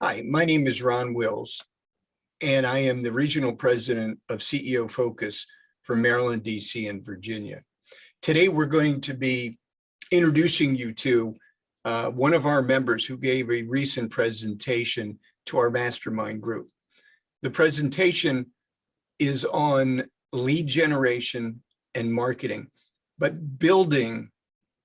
Hi, my name is Ron Wills, and I am the Regional President of CEO Focus for Maryland, DC, and Virginia. Today, we're going to be introducing you to one of our members who gave a recent presentation to our mastermind group. The presentation is on lead generation and marketing, but building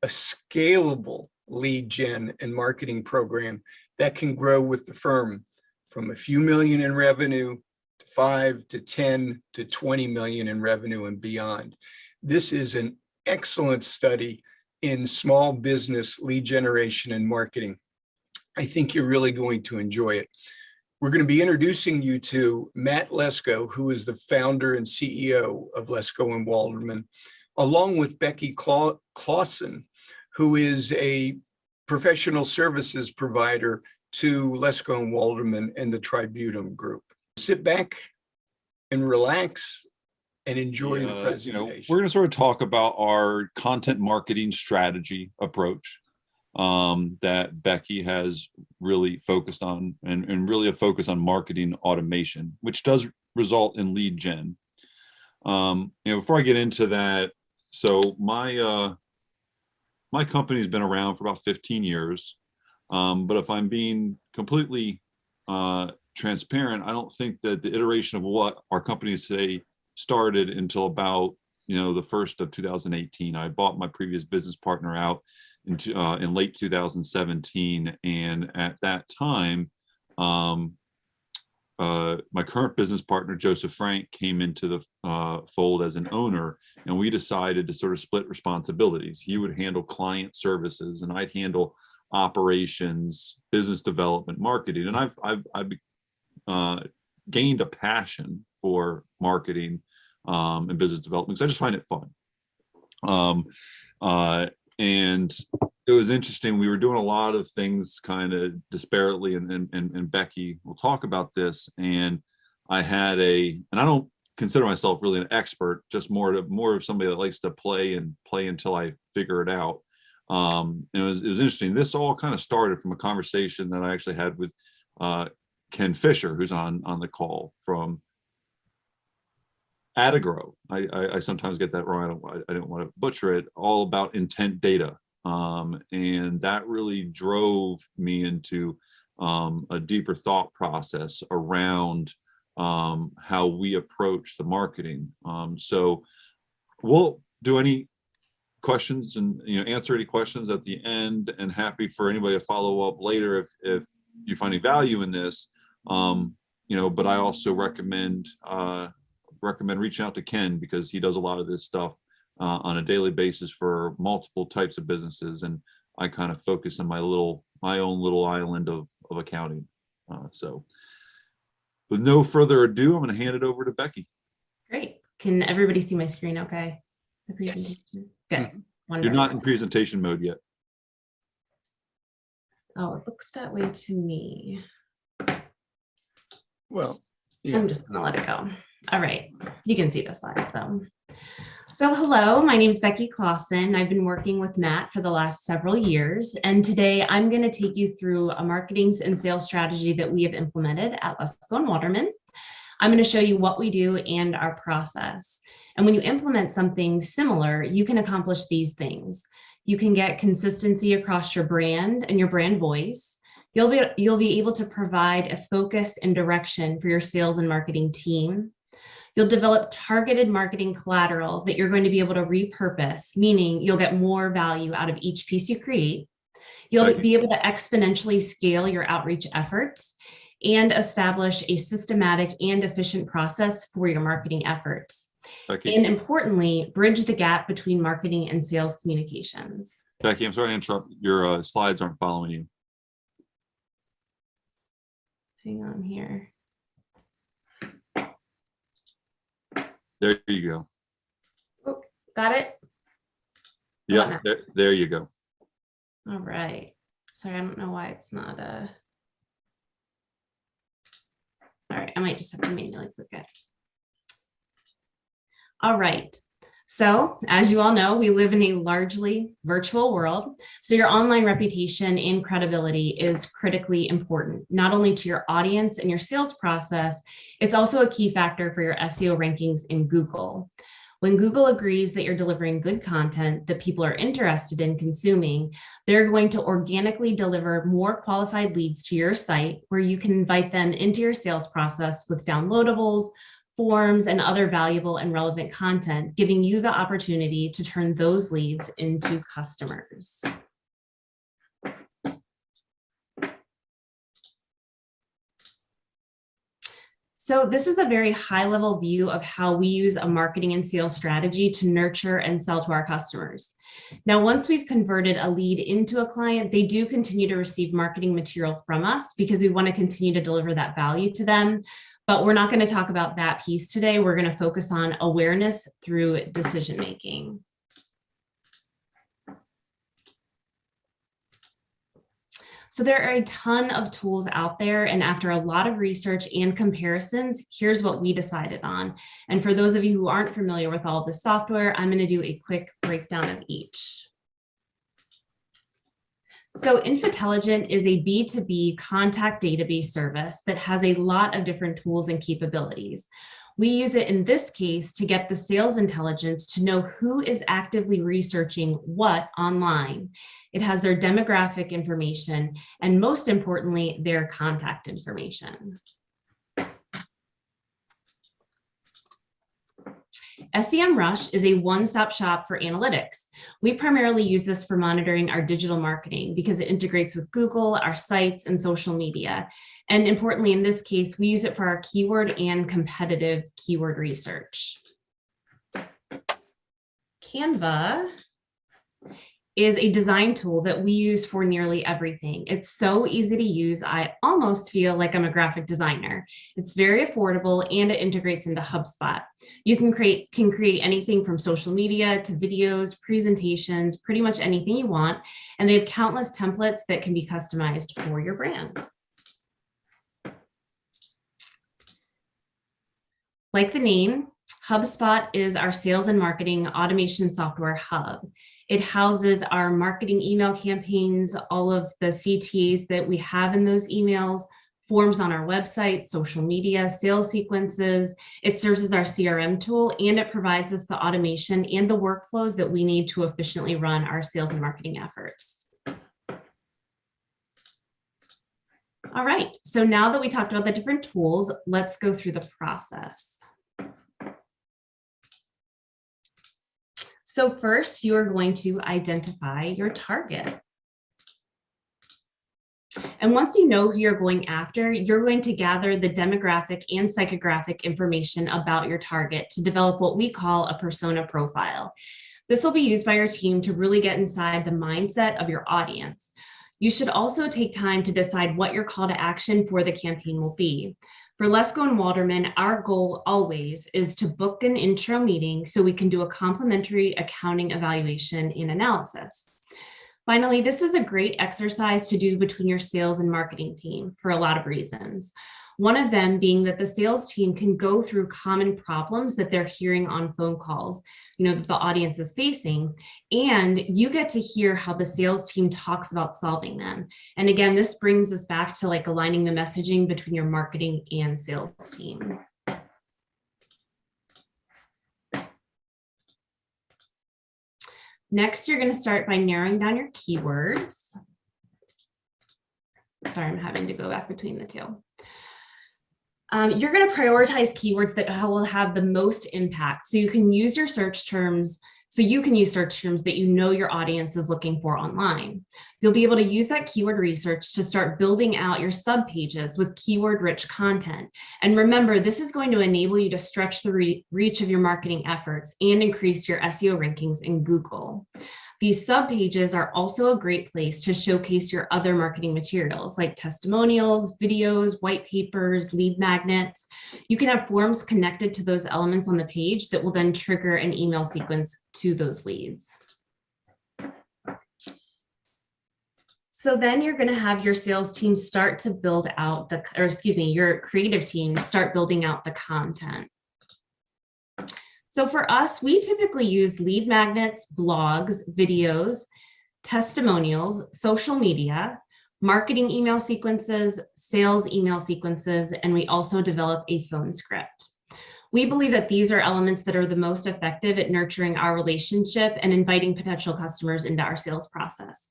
a scalable lead gen and marketing program that can grow with the firm from a few million in revenue to 5 to 10 to 20 million in revenue and beyond. This is an excellent study in small business lead generation and marketing. I think you're really going to enjoy it. We're going to be introducing you to Matt Lescault, who is the founder and CEO of Lescault and Walderman, along with Becky Clausen, who is a professional services provider to Lescault and Walderman and the Tributum Group. Sit back and relax and enjoy the presentation. We're going to sort of talk about our content marketing strategy approach that Becky has really focused on, and really a focus on marketing automation, which does result in lead gen. Before I get into that, so my company's been around for about 15 years, but if I'm being completely transparent, I don't think that the iteration of what our company is today started until about the first of 2018. I bought my previous business partner out in late 2017, and at that time, my current business partner, Joseph Frank, came into the fold as an owner, and we decided to sort of split responsibilities. He would handle client services, and I'd handle operations, business development, marketing. And I've gained a passion for marketing and business development because I just find it fun. And it was interesting. We were doing a lot of things kind of disparately, and Becky will talk about this. And I had and I don't consider myself really an expert, just more of somebody that likes to play until I figure it out. And it was interesting. This all kind of started from a conversation that I actually had with Ken Fisher, who's on the call from Atagro. I sometimes get that wrong. I don't want to butcher it. All about intent data. And that really drove me into a deeper thought process around how we approach the marketing. So we'll do any questions and answer any questions at the end, and happy for anybody to follow up later if you find any value in this. But I also recommend reaching out to Ken, because he does a lot of this stuff on a daily basis for multiple types of businesses, and I kind of focus on my own little island of accounting. So with no further ado, I'm going to hand it over to Becky. Great. Can everybody see my screen okay? The presentation? Good. Wonderful. You're not in presentation mode yet. Oh, it looks that way to me. Well, yeah. I'm just going to let it go. All right. You can see the slides though. So hello, my name is Becky Clausen. I've been working with Matt for the last several years, and today I'm going to take you through a marketing and sales strategy that we have implemented at Lescault and Walderman. I'm going to show you what we do and our process. And when you implement something similar, you can accomplish these things. You can get consistency across your brand and your brand voice. You'll be able to provide a focus and direction for your sales and marketing team. You'll develop targeted marketing collateral that you're going to be able to repurpose, meaning you'll get more value out of each piece you create. You'll be able to exponentially scale your outreach efforts and establish a systematic and efficient process for your marketing efforts. Becky. And importantly, bridge the gap between marketing and sales communications. Becky, I'm sorry to interrupt. Your slides aren't following you. Hang on here. There you go. Oh, got it? Yeah, there you go. All right. Sorry, I don't know why it's not all right, I might just have to manually click it. All right. So, as you all know, we live in a largely virtual world. So your online reputation and credibility is critically important, not only to your audience and your sales process, it's also a key factor for your SEO rankings in Google. When Google agrees that you're delivering good content that people are interested in consuming, they're going to organically deliver more qualified leads to your site where you can invite them into your sales process with downloadables, forms, and other valuable and relevant content, giving you the opportunity to turn those leads into customers. So this is a very high-level view of how we use a marketing and sales strategy to nurture and sell to our customers. Now, once we've converted a lead into a client, they do continue to receive marketing material from us because we want to continue to deliver that value to them. But we're not going to talk about that piece today. We're going to focus on awareness through decision-making. So there are a ton of tools out there, and after a lot of research and comparisons, here's what we decided on. And for those of you who aren't familiar with all of the software, I'm going to do a quick breakdown of each. So Infotelligent is a B2B contact database service that has a lot of different tools and capabilities. We use it in this case to get the sales intelligence to know who is actively researching what online. It has their demographic information and, most importantly, their contact information. SEMrush is a one-stop shop for analytics. We primarily use this for monitoring our digital marketing because it integrates with Google, our sites, and social media. And importantly, in this case, we use it for our keyword and competitive keyword research. Canva is a design tool that we use for nearly everything. It's so easy to use, I almost feel like I'm a graphic designer. It's very affordable and it integrates into HubSpot. You can create anything from social media to videos, presentations, pretty much anything you want. And they have countless templates that can be customized for your brand. Like the name, HubSpot is our sales and marketing automation software hub. It houses our marketing email campaigns, all of the CTAs that we have in those emails, forms on our website, social media, sales sequences. It serves as our CRM tool, and it provides us the automation and the workflows that we need to efficiently run our sales and marketing efforts. All right, so now that we talked about the different tools, let's go through the process. So first, you are going to identify your target. And once you know who you're going after, you're going to gather the demographic and psychographic information about your target to develop what we call a persona profile. This will be used by your team to really get inside the mindset of your audience. You should also take time to decide what your call to action for the campaign will be. For Lescault and Walderman, our goal always is to book an intro meeting so we can do a complimentary accounting evaluation and analysis. Finally, this is a great exercise to do between your sales and marketing team for a lot of reasons. One of them being that the sales team can go through common problems that they're hearing on phone calls, that the audience is facing, and you get to hear how the sales team talks about solving them. And again, this brings us back to like aligning the messaging between your marketing and sales team. Next, you're going to start by narrowing down your keywords. Sorry, I'm having to go back between the two. You're going to prioritize keywords that will have the most impact. So you can use your search terms. So you can use search terms that you know your audience is looking for online. You'll be able to use that keyword research to start building out your sub pages with keyword-rich content. And remember, this is going to enable you to stretch the reach of your marketing efforts and increase your SEO rankings in Google. These sub pages are also a great place to showcase your other marketing materials like testimonials, videos, white papers, lead magnets. You can have forms connected to those elements on the page that will then trigger an email sequence to those leads. So then you're going to have your sales team start to build out your creative team start building out the content. So for us, we typically use lead magnets, blogs, videos, testimonials, social media, marketing email sequences, sales email sequences, and we also develop a phone script. We believe that these are elements that are the most effective at nurturing our relationship and inviting potential customers into our sales process.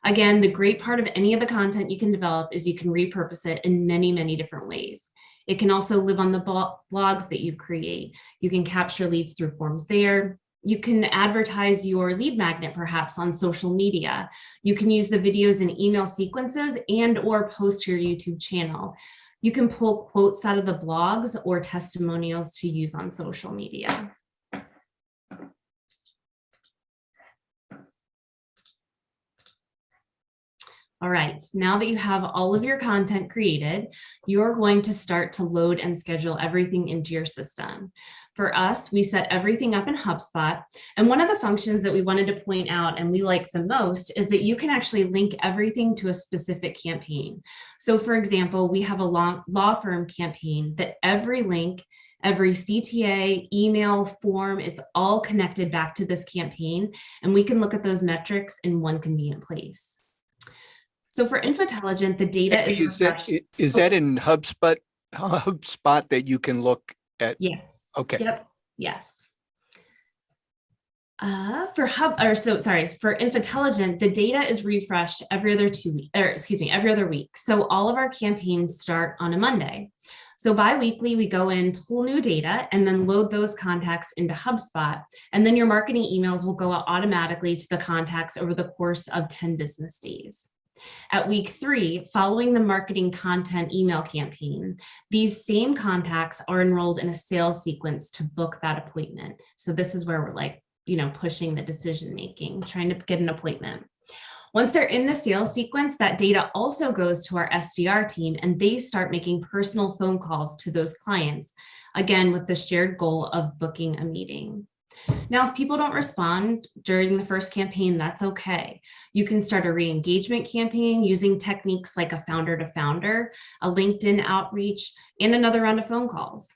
Again, the great part of any of the content you can develop is you can repurpose it in many, many different ways. It can also live on the blogs that you create. You can capture leads through forms there. You can advertise your lead magnet perhaps on social media. You can use the videos in email sequences and or post to your YouTube channel. You can pull quotes out of the blogs or testimonials to use on social media. All right, now that you have all of your content created, you're going to start to load and schedule everything into your system. For us, we set everything up in HubSpot. And one of the functions that we wanted to point out and we like the most is that you can actually link everything to a specific campaign. So for example, we have a law firm campaign that every link, every CTA, email, form, it's all connected back to this campaign. And we can look at those metrics in one convenient place. So for Infotelligent, the data is that in HubSpot that you can look at? Yes. Okay. Yep. Yes. For Infotelligent, the data is refreshed every other every other week. So all of our campaigns start on a Monday. So bi-weekly, we go in, pull new data, and then load those contacts into HubSpot. And then your marketing emails will go out automatically to the contacts over the course of 10 business days. At week 3, following the marketing content email campaign, these same contacts are enrolled in a sales sequence to book that appointment. So this is where we're pushing the decision-making, trying to get an appointment. Once they're in the sales sequence, that data also goes to our SDR team and they start making personal phone calls to those clients, again, with the shared goal of booking a meeting. Now, if people don't respond during the first campaign, that's okay. You can start a re-engagement campaign using techniques like a founder to founder, a LinkedIn outreach, and another round of phone calls.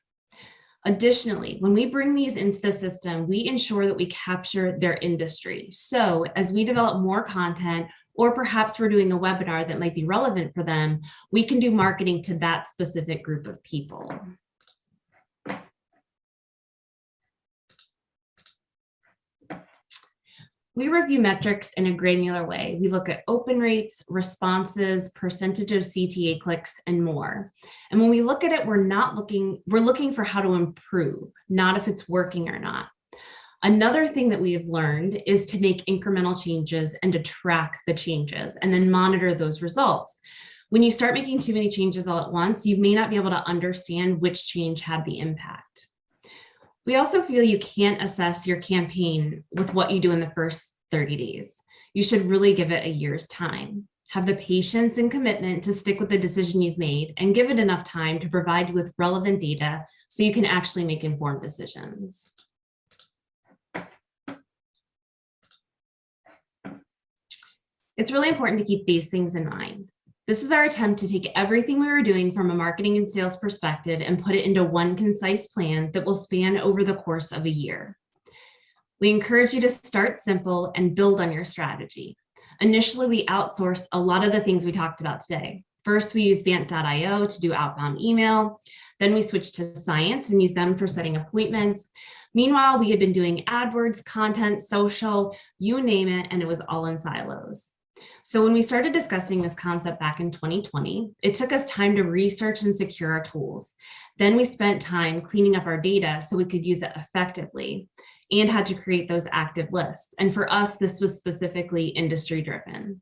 Additionally, when we bring these into the system, we ensure that we capture their industry. So as we develop more content, or perhaps we're doing a webinar that might be relevant for them, we can do marketing to that specific group of people. We review metrics in a granular way. We look at open rates, responses, percentage of CTA clicks, and more. And when we look at it, we're looking for how to improve, not if it's working or not. Another thing that we have learned is to make incremental changes and to track the changes and then monitor those results. When you start making too many changes all at once, you may not be able to understand which change had the impact. We also feel you can't assess your campaign with what you do in the first 30 days. You should really give it a year's time. Have the patience and commitment to stick with the decision you've made and give it enough time to provide you with relevant data so you can actually make informed decisions. It's really important to keep these things in mind. This is our attempt to take everything we were doing from a marketing and sales perspective and put it into one concise plan that will span over the course of a year. We encourage you to start simple and build on your strategy. Initially, we outsourced a lot of the things we talked about today. First, we used Bant.io to do outbound email. Then we switched to Science and used them for setting appointments. Meanwhile, we had been doing AdWords, content, social, you name it, and it was all in silos. So when we started discussing this concept back in 2020, it took us time to research and secure our tools. Then we spent time cleaning up our data so we could use it effectively and had to create those active lists. And for us, this was specifically industry driven.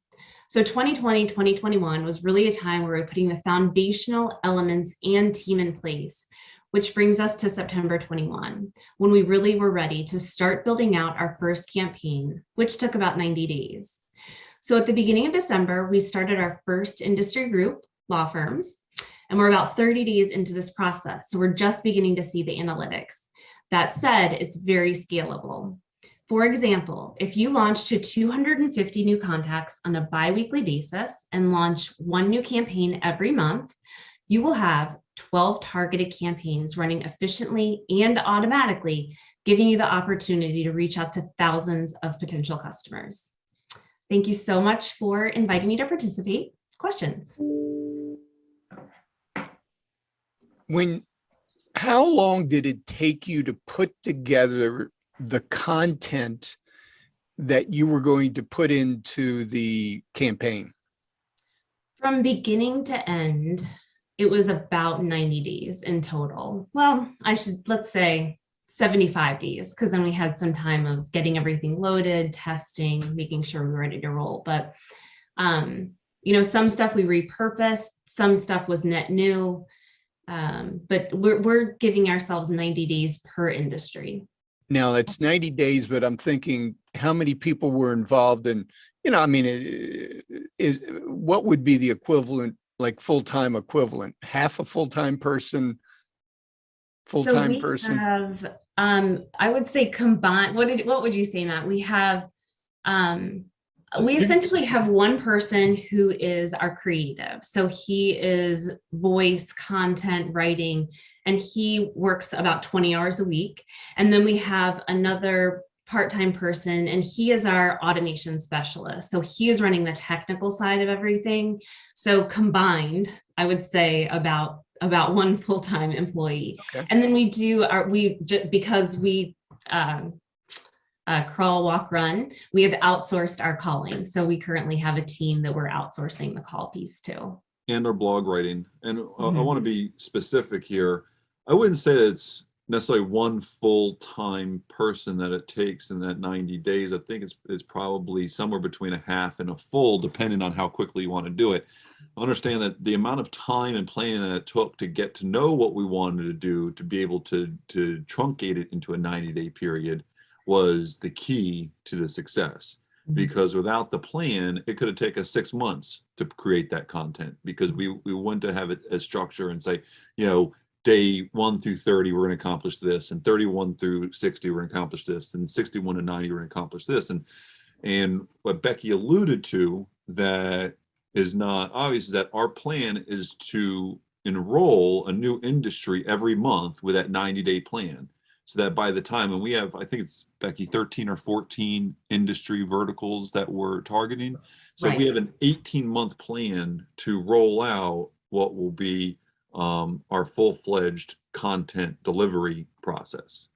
So 2020, 2021 was really a time where we were putting the foundational elements and team in place, which brings us to September 21, when we really were ready to start building out our first campaign, which took about 90 days. So at the beginning of December, we started our first industry group, law firms, and we're about 30 days into this process. So we're just beginning to see the analytics. That said, it's very scalable. For example, if you launch to 250 new contacts on a bi-weekly basis and launch one new campaign every month, you will have 12 targeted campaigns running efficiently and automatically, giving you the opportunity to reach out to thousands of potential customers. Thank you so much for inviting me to participate. Questions? How long did it take you to put together the content that you were going to put into the campaign? From beginning to end, it was about 90 days in total. Well, let's say 75 days, because then we had some time of getting everything loaded, testing, making sure we were ready to roll. But, some stuff we repurposed, some stuff was net new. But we're giving ourselves 90 days per industry. Now it's 90 days, but I'm thinking how many people were involved in, what would be the equivalent, like full-time equivalent, half a full-time person, full-time person? Have, I would say combined, what would you say, Matt? We have, we essentially have one person who is our creative. So he is voice, content, writing, and he works about 20 hours a week. And then we have another part-time person, and he is our automation specialist. So he is running the technical side of everything. So combined, I would say about one full-time employee. Okay. And then we do because we crawl, walk, run, we have outsourced our calling. So we currently have a team that we're outsourcing the call piece to. And our blog writing. And I want to be specific here. I wouldn't say that it's necessarily one full-time person that it takes in that 90 days. I think it's probably somewhere between a half and a full, depending on how quickly you want to do it. I understand that the amount of time and planning that it took to get to know what we wanted to do, to be able to truncate it into a 90-day period, was the key to the success. Because without the plan, it could have taken us 6 months to create that content, because we wanted to have it as structure and say, day 1 through 30, we're going to accomplish this, and 31 through 60, we're going to accomplish this, and 61 to 90, we're going to accomplish this. And what Becky alluded to that is not obvious is that our plan is to enroll a new industry every month with that 90-day plan. So that by the time, and we have, I think it's, Becky, 13 or 14 industry verticals that we're targeting. So right. We have an 18-month plan to roll out what will be our full-fledged content delivery process.